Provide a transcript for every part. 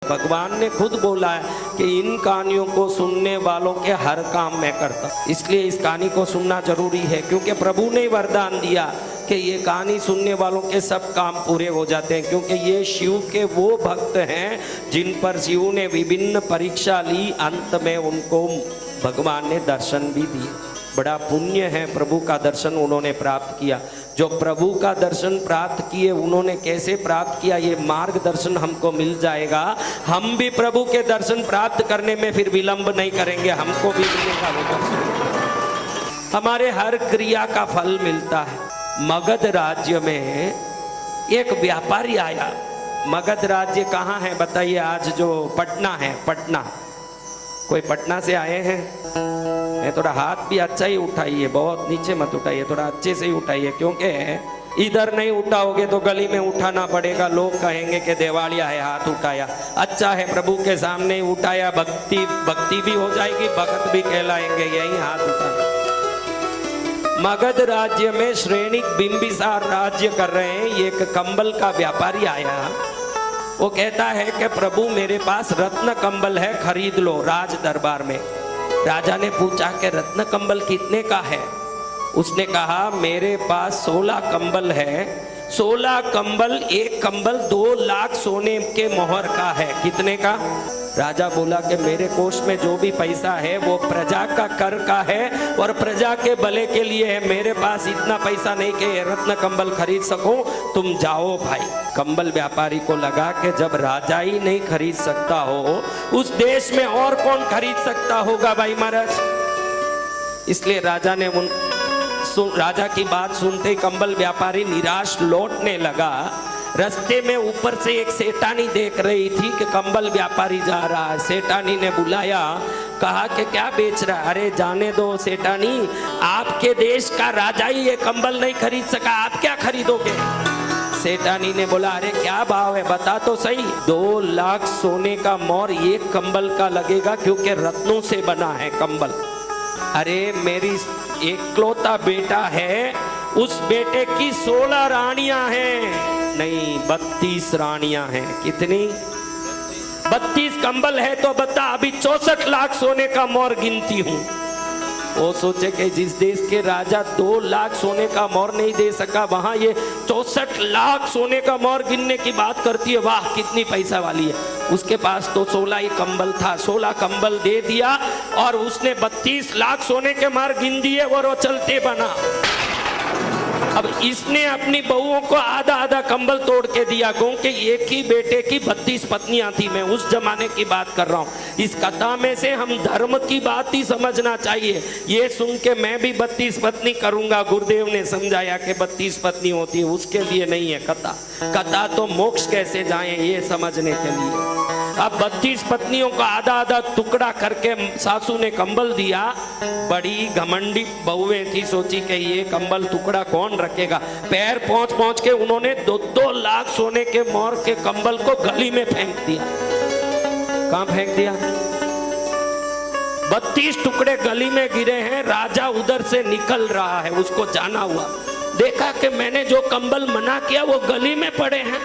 भगवान ने खुद बोला है कि इन कहानियों को सुनने वालों के हर काम मैं करता। इसलिए इस कहानी को सुनना जरूरी है, क्योंकि प्रभु ने वरदान दिया कि ये कहानी सुनने वालों के सब काम पूरे हो जाते हैं, क्योंकि ये शिव के वो भक्त हैं जिन पर शिव ने विभिन्न परीक्षा ली, अंत में उनको भगवान ने दर्शन भी दिए। बड़ा पुण्य है प्रभु का दर्शन उन्होंने प्राप्त किया। जो प्रभु का दर्शन प्राप्त किए उन्होंने कैसे प्राप्त किया, ये मार्गदर्शन हमको मिल जाएगा। हम भी प्रभु के दर्शन प्राप्त करने में फिर विलंब नहीं करेंगे, हमको भी मिलेगा वो दर्शन। हमारे हर क्रिया का फल मिलता है। मगध राज्य में एक व्यापारी आया। मगध राज्य कहाँ है बताइए? आज जो पटना है, पटना। कोई पटना से आए हैं? थोड़ा हाथ भी अच्छा ही उठाइए, बहुत नीचे मत उठाइए, थोड़ा अच्छे से ही उठाइए, क्योंकि इधर नहीं उठाओगे तो गली में उठाना पड़ेगा, लोग कहेंगे कि देवालिया है हाथ उठाया। अच्छा है प्रभु के सामने ही उठाया, भक्ति भी हो जाएगी, भगत भी कहलाएंगे, यही हाथ उठाना। मगध राज्य में श्रेणिक बिंबिसार राज्य कर रहे हैं। एक कंबल का व्यापारी आया। वो कहता है कि प्रभु मेरे पास रत्न कंबल है, खरीद लो। राज दरबार में राजा ने पूछा कि रत्न कंबल कितने का है? उसने कहा मेरे पास 16 कंबल है। 16 कंबल, एक कंबल 2 लाख सोने के मोहर का है। कितने का? राजा बोला कि मेरे कोष में जो भी पैसा है वो प्रजा का कर का है और प्रजा के भले के लिए है। मेरे पास इतना पैसा नहीं कि रत्न कंबल खरीद सको, तुम जाओ भाई। कंबल व्यापारी को लगा कि जब राजा ही नहीं खरीद सकता हो, उस देश में और कौन खरीद सकता होगा भाई महाराज। इसलिए राजा ने राजा की बात सुनते ही कंबल व्यापारी निराश लौटने लगा। रास्ते में ऊपर से एक सेठानी देख रही थी कि कंबल व्यापारी जा रहा है। सेठानी ने बुलाया, कहा कि क्या बेच रहा है? अरे जाने दो सेठानी, आपके देश का राजा ही ये कंबल नहीं खरीद सका, आप क्या खरीदोगे? सेठानी ने बोला अरे क्या भाव है बता तो सही। 2 लाख सोने का मोहर एक कंबल का लगेगा, क्योंकि रत्नों से बना है कंबल। अरे मेरी एकलौता बेटा है, उस बेटे की 16 रानियां हैं, नहीं 32 रानियां हैं। कितनी? 32 कंबल है तो बता, अभी 64 लाख सोने का मोहर गिनती हूं। वो सोचे कि जिस देश के राजा 2 लाख सोने का मोहर नहीं दे सका, वहां ये 64 लाख सोने का मोहर गिनने की बात करती है, वाह कितनी पैसा वाली है। उसके पास तो 16 ही कंबल था, 16 कंबल दे दिया और उसने 32 लाख सोने के मोहर गिन दिए और वो चलते बना। अब इसने अपनी बहुओं को आधा आधा कंबल तोड़ के दिया, क्योंकि एक ही बेटे की 32 पत्नियां थी। मैं उस जमाने की बात कर रहा हूँ। इस कथा में से हम धर्म की बात ही समझना चाहिए। ये सुन के मैं भी 32 पत्नी करूंगा, गुरुदेव ने समझाया कि 32 पत्नी होती है, उसके लिए नहीं है कथा। कथा तो मोक्ष कैसे जाए ये समझने के लिए। अब 32 पत्नियों को आधा आधा टुकड़ा करके सासू ने कंबल दिया। बड़ी घमंडी बहुएं थी, सोची कि ये कंबल टुकड़ा कौन रखेगा। पैर पहुंच पहुंच के उन्होंने 2-2 लाख सोने के मोहर के कंबल को गली में फेंक दिया। कहां फेंक दिया? 32 टुकड़े गली में गिरे हैं। राजा उधर से निकल रहा है, उसको जाना हुआ, देखा कि मैंने जो कंबल मना किया वो गली में पड़े हैं।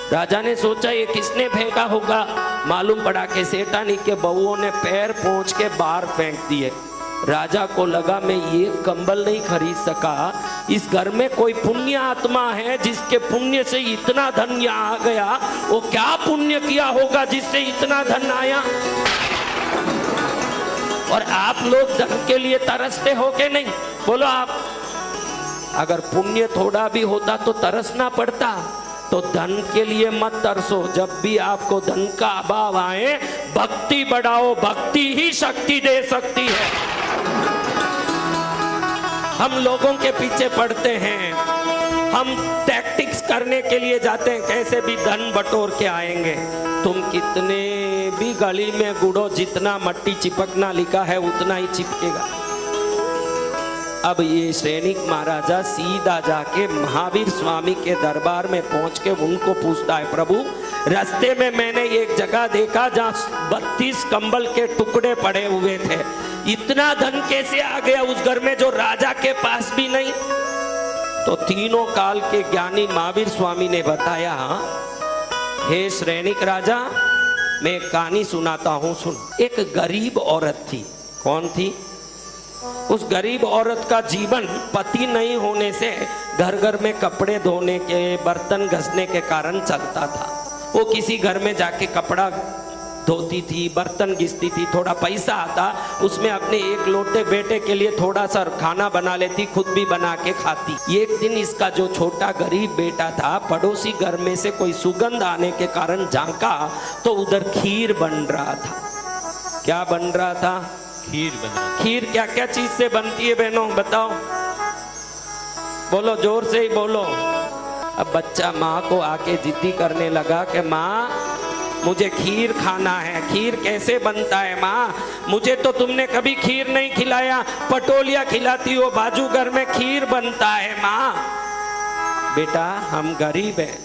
राजा ने सोचा ये किसने फेंका होगा। मालूम पड़ा कि सेठानी के बहुओं ने पैर पहुंच के बाहर फेंक दिए। राजा को लगा मैं ये कंबल नहीं खरीद सका, इस घर में कोई पुण्य आत्मा है जिसके पुण्य से इतना धन यहाँ आ गया। वो क्या पुण्य किया होगा जिससे इतना धन आया। और आप लोग धन के लिए तरसते हो कि नहीं? बोलो आप। अगर पुण्य थोड़ा भी होता तो तरसना पड़ता। तो धन के लिए मत तरसो। जब भी आपको धन का अभाव आए, भक्ति बढ़ाओ, भक्ति ही शक्ति दे सकती है। हम लोगों के पीछे पड़ते हैं, हम टैक्टिक्स करने के लिए जाते हैं, कैसे भी धन बटोर के आएंगे। तुम कितने भी गली में गुड़ो, जितना मट्टी चिपकना लिखा है उतना ही चिपकेगा। अब ये सैनिक महाराजा सीधा जाके महावीर स्वामी के दरबार में पहुंच के उनको पूछता है, प्रभु रास्ते में मैंने एक जगह देखा जहाँ 32 कंबल के टुकड़े पड़े हुए थे, इतना धन कैसे आ गया उस घर में जो राजा के पास भी नहीं? तो तीनों काल के ज्ञानी महावीर स्वामी ने बताया, हे सैनिक राजा, मैं एक कहानी सुनाता हूँ, सुन। एक गरीब औरत थी। कौन थी? उस गरीब औरत का जीवन पति नहीं होने से घर घर में कपड़े धोने के, बर्तन घसने के कारण चलता था। वो किसी घर में जाके कपड़ा धोती थी, बर्तन घिसती थी, थोड़ा पैसा आता उसमें अपने एक लोटे बेटे के लिए थोड़ा सा खाना बना लेती, खुद भी बना के खाती। एक दिन इसका जो छोटा गरीब बेटा था, पड़ोसी घर में से कोई सुगंध आने के कारण झांका तो उधर खीर बन रहा था। क्या बन रहा था? खीर बन रहा। खीर क्या क्या चीज से बनती है बहनों, बताओ? बोलो, जोर से ही बोलो। अब बच्चा माँ को आके जिद्दी करने लगा कि माँ मुझे खीर खाना है। खीर कैसे बनता है माँ? मुझे तो तुमने कभी खीर नहीं खिलाया, पटोलिया खिलाती हो, बाजू घर में खीर बनता है माँ। बेटा हम गरीब हैं,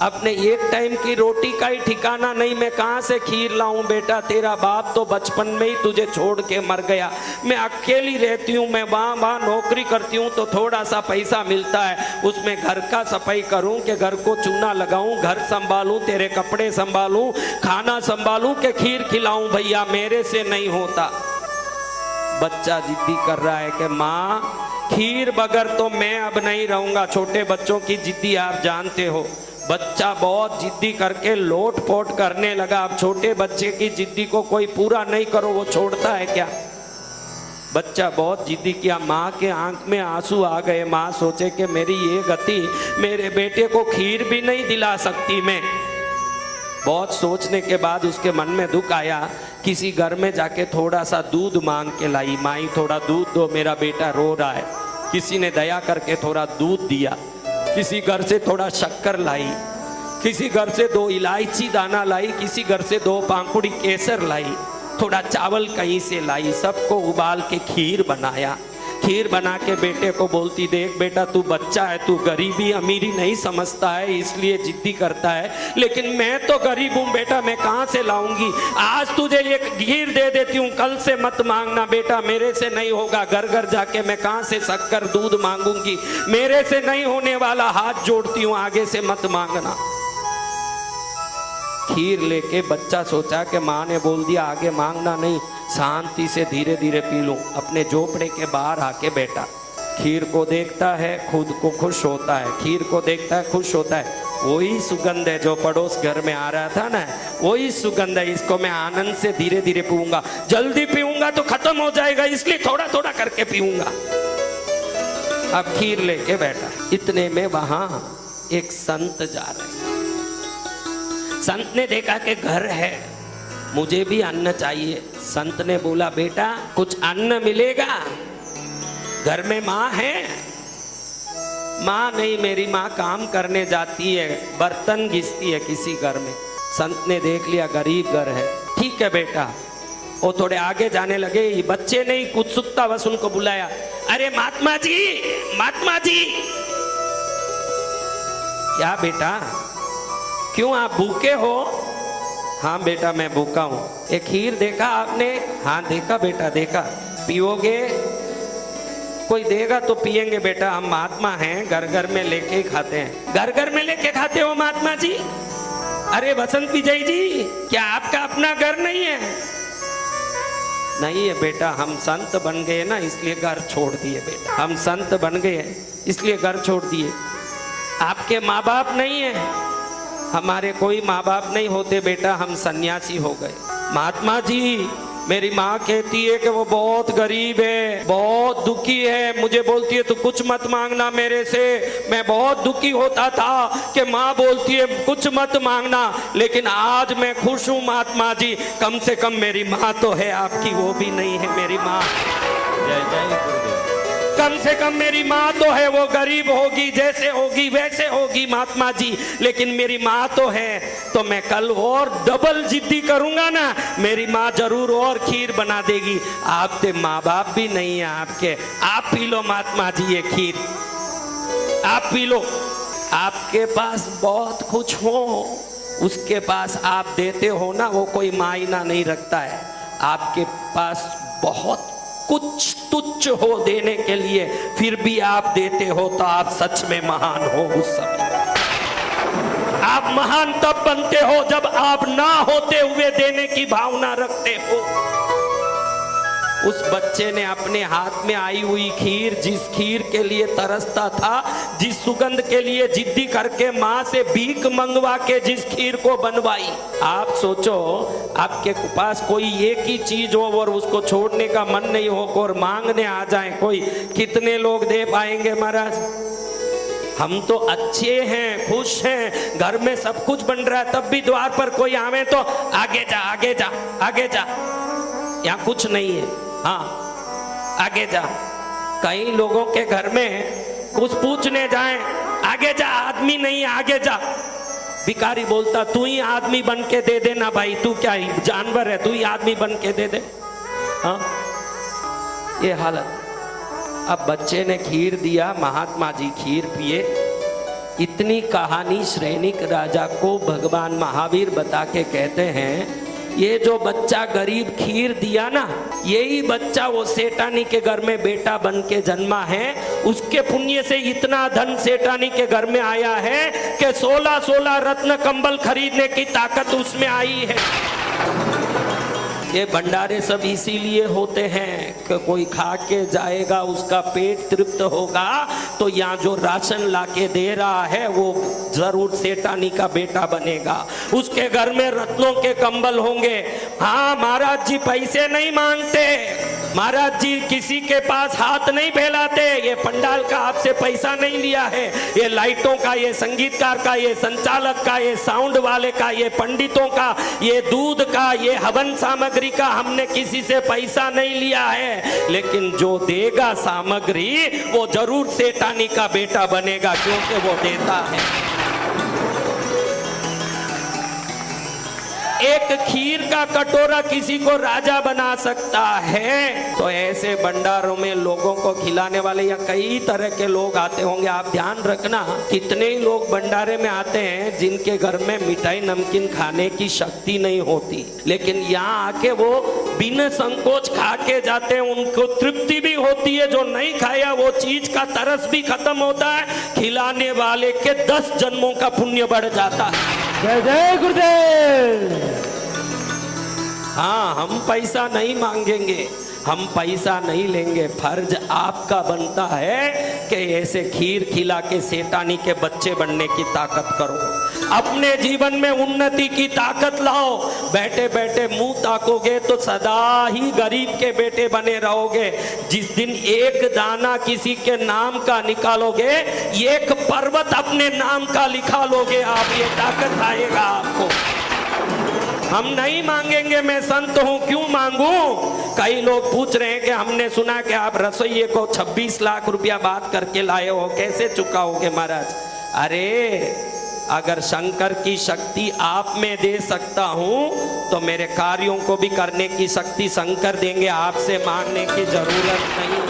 अपने एक टाइम की रोटी का ही ठिकाना नहीं, मैं कहाँ से खीर लाऊं बेटा? तेरा बाप तो बचपन में ही तुझे छोड़ के मर गया, मैं अकेली रहती हूँ, मैं वहाँ नौकरी करती हूँ तो थोड़ा सा पैसा मिलता है, उसमें घर का सफाई करूँ कि घर को चूना लगाऊं, घर संभालूं, तेरे कपड़े संभालूं, खाना संभालूं कि खीर खिलाऊं? भैया मेरे से नहीं होता। बच्चा जिद्दी कर रहा है कि माँ खीर बगैर तो मैं अब नहीं रहूंगा। छोटे बच्चों की जिद्दी आप जानते हो। बच्चा बहुत जिद्दी करके लोट पोट करने लगा। अब छोटे बच्चे की जिद्दी को कोई पूरा नहीं करो, वो छोड़ता है क्या? बच्चा बहुत जिद्दी किया, माँ के आंख में आंसू आ गए। माँ सोचे कि मेरी ये गति, मेरे बेटे को खीर भी नहीं दिला सकती मैं। बहुत सोचने के बाद उसके मन में दुख आया, किसी घर में जाके थोड़ा सा दूध मांग के लाई। माई थोड़ा दूध दो, मेरा बेटा रो रहा है। किसी ने दया करके थोड़ा दूध दिया। किसी घर से थोड़ा शक्कर लाई, किसी घर से 2 इलायची दाना लाई, किसी घर से 2 पांकुड़ी केसर लाई, थोड़ा चावल कहीं से लाई, सबको उबाल के खीर बनाया। खीर बना के बेटे को बोलती, देख बेटा तू बच्चा है, तू गरीबी अमीरी नहीं समझता है इसलिए जिद्दी करता है, लेकिन मैं तो गरीब हूँ बेटा, मैं कहाँ से लाऊंगी? आज तुझे एक खीर दे देती हूँ, कल से मत मांगना बेटा, मेरे से नहीं होगा। घर घर जाके मैं कहाँ से शक्कर दूध मांगूंगी? मेरे से नहीं होने वाला, हाथ जोड़ती हूँ, आगे से मत मांगना। खीर लेके बच्चा सोचा कि माँ ने बोल दिया आगे मांगना नहीं, शांति से धीरे धीरे पी लूं। अपने झोपड़े के बाहर आके बैठा, खीर को देखता है, खुद को खुश होता है, खीर को देखता है, खुश होता है। वही सुगंध है जो पड़ोस घर में आ रहा था ना, वही सुगंध है, इसको मैं आनंद से धीरे धीरे पीऊंगा। जल्दी पीऊंगा तो खत्म हो जाएगा, इसलिए थोड़ा थोड़ा करके पीऊंगा। अब खीर लेके बैठा, इतने में वहां एक संत जा रहे। संत ने देखा कि घर है, मुझे भी अन्न चाहिए। संत ने बोला बेटा कुछ अन्न मिलेगा? घर में माँ है? माँ नहीं, मेरी माँ काम करने जाती है, बर्तन घिसती है किसी घर में। संत ने देख लिया गरीब घर है, ठीक है बेटा। वो थोड़े आगे जाने लगे, बच्चे नहीं उत्सुकता बस उनको बुलाया, अरे महात्मा जी, महात्मा जी। क्या बेटा, क्यों आप भूखे हो? हाँ बेटा मैं भूखा हूँ। एक खीर देखा आपने? हाँ देखा बेटा, देखा। पियोगे? कोई देगा तो पिएंगे बेटा, हम महात्मा हैं, घर घर में लेके खाते हैं। घर घर में लेके खाते हो महात्मा जी? अरे बसंत विजय जी, क्या आपका अपना घर नहीं है? नहीं है बेटा, हम संत बन गए ना इसलिए घर छोड़ दिए बेटा, हम संत बन गए इसलिए घर छोड़ दिए। आपके माँ बाप नहीं है? हमारे कोई माँ बाप नहीं होते बेटा, हम सन्यासी हो गए। महात्मा जी मेरी माँ कहती है कि वो बहुत गरीब है, बहुत दुखी है, मुझे बोलती है तू कुछ मत मांगना मेरे से। मैं बहुत दुखी होता था कि माँ बोलती है कुछ मत मांगना, लेकिन आज मैं खुश हूँ महात्मा जी, कम से कम मेरी माँ तो है, आपकी वो भी नहीं है मेरी माँ। जय जय गुरुदेव। कम से कम मेरी माँ तो है, वो गरीब होगी, जैसे होगी वैसे होगी महात्मा जी, लेकिन मेरी माँ तो है। तो मैं कल और डबल जिद्दी करूंगा ना, मेरी माँ जरूर और खीर बना देगी। आपके माँ बाप भी नहीं है आपके, आप पी लो महात्मा जी ये खीर, आप पी लो। आपके पास बहुत कुछ हो, उसके पास आप देते हो ना, वो कोई मायना नहीं रखता है। आपके पास बहुत कुछ तुच्छ हो देने के लिए, फिर भी आप देते हो तो आप सच में महान हो। उस समय आप महान तब बनते हो जब आप ना होते हुए की भावना रखते हो। उस बच्चे ने अपने हाथ में आई हुई खीर, जिस खीर के लिए तरसता था, जिस सुगंध के लिए जिद्दी करके माँ से भीख मंगवा के जिस खीर को बनवाई। आप सोचो, आपके पास कोई एक ही चीज हो और उसको छोड़ने का मन नहीं हो और मांगने आ जाए कोई, कितने लोग दे पाएंगे महाराज? हम तो अच्छे हैं, खुश हैं, घर में सब कुछ बन रहा है, तब भी द्वार पर कोई आवे तो आगे जा, आगे जा, आगे जा, यहाँ कुछ नहीं है, हाँ आगे जा। कई लोगों के घर में कुछ पूछने जाएं, आगे जा, आदमी नहीं है, आगे जा। भिखारी बोलता तू ही आदमी बन के दे देना भाई, तू क्या ही जानवर है, तू ही आदमी बन के दे दे। हाँ, ये हालत। अब बच्चे ने खीर दिया, महात्मा जी खीर पिए। इतनी कहानी श्रेणिक राजा को भगवान महावीर बता के कहते हैं, ये जो बच्चा गरीब खीर दिया ना, यही बच्चा वो सेठानी के घर में बेटा बन के जन्मा है। उसके पुण्य से इतना धन सेठानी के घर में आया है कि 16 रत्न कंबल खरीदने की ताकत उसमें आई है। ये भंडारे सब इसीलिए होते हैं कि कोई खा के जाएगा, उसका पेट तृप्त होगा, तो यहाँ जो राशन लाके दे रहा है वो जरूर सेठानी का बेटा बनेगा, उसके घर में रत्नों के कंबल होंगे। हाँ, महाराज जी पैसे नहीं मांगते, महाराज जी किसी के पास हाथ नहीं फैलाते, ये पंडाल का आपसे पैसा नहीं लिया है, ये लाइटों का, ये संगीतकार का, ये संचालक का, ये साउंड वाले का, ये पंडितों का, ये दूध का, ये हवन सामग्री का हमने किसी से पैसा नहीं लिया है। लेकिन जो देगा सामग्री वो जरूर सेठानी का बेटा बनेगा, क्योंकि वो देता है। एक खीर का कटोरा किसी को राजा बना सकता है, तो ऐसे भंडारों में लोगों को खिलाने वाले या कई तरह के लोग आते होंगे। आप ध्यान रखना, कितने ही लोग भंडारे में आते हैं जिनके घर में मिठाई नमकीन खाने की शक्ति नहीं होती, लेकिन यहाँ आके वो बिना संकोच खा के जाते हैं, उनको तृप्ति भी होती है। जो नहीं खाया वो चीज का तरस भी खत्म होता है, खिलाने वाले के 10 जन्मों का पुण्य बढ़ जाता है। जय जय गुरुदेव। हाँ, हम पैसा नहीं मांगेंगे, हम पैसा नहीं लेंगे, फर्ज आपका बनता है कि ऐसे खीर खिला के सेठानी के बच्चे बनने की ताकत करो, अपने जीवन में उन्नति की ताकत लाओ। बैठे बैठे मुंह ताकोगे तो सदा ही गरीब के बेटे बने रहोगे। जिस दिन एक दाना किसी के नाम का निकालोगे, एक पर्वत अपने नाम का लिखा लोगे आप, ये ताकत आएगा आपको। हम नहीं मांगेंगे, मैं संत हूं क्यों मांगू? कई लोग पूछ रहे हैं कि हमने सुना कि आप रसोइये को 26 लाख रुपया बात करके लाए हो, कैसे चुकाओगे महाराज? अरे अगर शंकर की शक्ति आप में दे सकता हूं तो मेरे कार्यों को भी करने की शक्ति शंकर देंगे, आपसे मांगने की जरूरत नहीं।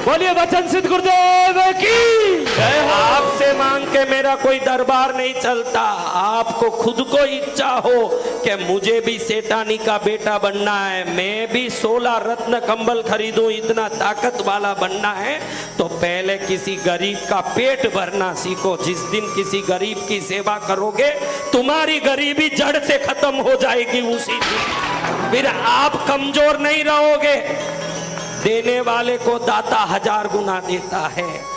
बोलिए वचन सिद्ध गुरुदेव की जय हो। आपसे मांग के मेरा कोई दरबार नहीं चलता। आपको खुद को इच्छा हो कि मुझे भी सेठानी का बेटा बनना है, मैं भी 16 रत्न कंबल खरीदूं, इतना ताकत वाला बनना है, तो पहले किसी गरीब का पेट भरना सीखो। जिस दिन किसी गरीब की सेवा करोगे, तुम्हारी गरीबी जड़ से खत्म हो जाएगी उसी दिन, फिर आप कमजोर नहीं रहोगे। देने वाले को दाता 1000 गुना देता है।